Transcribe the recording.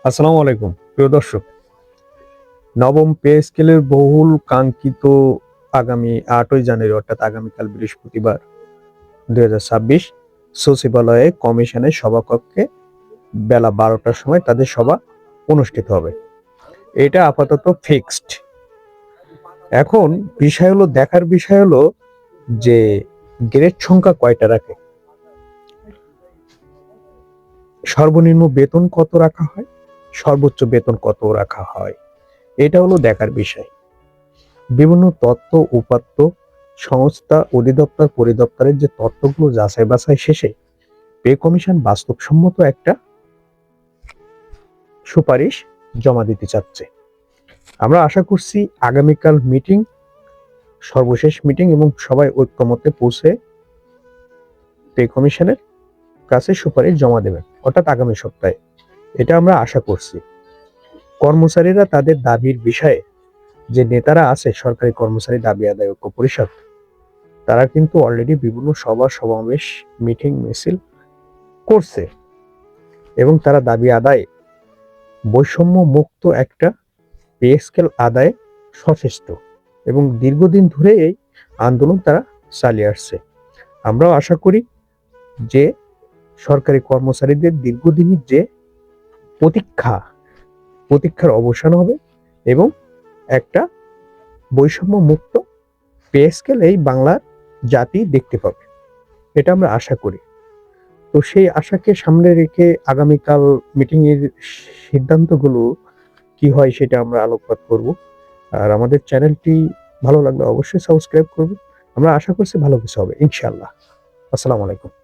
আসসালামু আলাইকুম প্রিয় দর্শক। নবম পে স্কেলের বহুল কাঙ্ক্ষিত আগামী 8ই জানুয়ারি অর্থাৎ আগামীকাল বৃহস্পতিবার 2026 সচিবালয়ে কমিশনের সভাকক্ষে বেলা 12টার সময় তাদের সভা অনুষ্ঠিত হবে। এটা আপাতত ফিক্সড। এখন দেখার বিষয় হলো যে গ্রেড সংখ্যা কয়টা রাখে, সর্বনিম্ন বেতন কত রাখা হয়, সর্বোচ্চ বেতন কত রাখা হয়, এটা হলো দেখার বিষয়। বিভিন্ন তথ্য উপাত্ত সংস্থা অধিদপ্তর পরিদপ্তরের যে তথ্যগুলো যাচাই বাছাই শেষে পে কমিশন বাস্তবসম্মত একটা সুপারিশ জমা দিতে চাচ্ছে। আমরা আশা করছি আগামীকাল সর্বশেষ মিটিং এবং সবাই ঐক্যমতে পৌঁছে পে কমিশনের কাছে সুপারিশ জমা দেবেন, অর্থাৎ আগামী সপ্তাহে। এটা আমরা আশা করছি। কর্মচারীরা তাদের দাবির বিষয়ে, যে নেতারা আছে সরকারি কর্মচারী দাবি আদায় ঐক্য পরিষদ, তারা কিন্তু অলরেডি বিভিন্ন সভা সমাবেশ মিটিং মিছিল করছে এবং তারা দাবি আদায়ে বৈষম্য মুক্ত একটা পে স্কেল আদায়ে সচেষ্ট এবং দীর্ঘদিন ধরে এই আন্দোলন তারা চালিয়ে আসছে। আমরাও আশা করি যে সরকারি কর্মচারীদের দীর্ঘদিনের যে প্রতীক্ষার অবসান হবে এবং একটা বৈষম্য মুক্ত পে স্কেল এই বাংলার জাতি দেখতে পাবে, এটা আমরা আশা করি। তো সেই আশাকে সামনে রেখে আগামীকাল মিটিং এর সিদ্ধান্তগুলো কি হয় সেটা আমরা আলোকপাত করব। আর আমাদের চ্যানেলটি ভালো লাগলে অবশ্যই সাবস্ক্রাইব করবেন। আমরা আশা করছি ভালো কিছু হবে ইনশাআল্লাহ। আসসালামু আলাইকুম।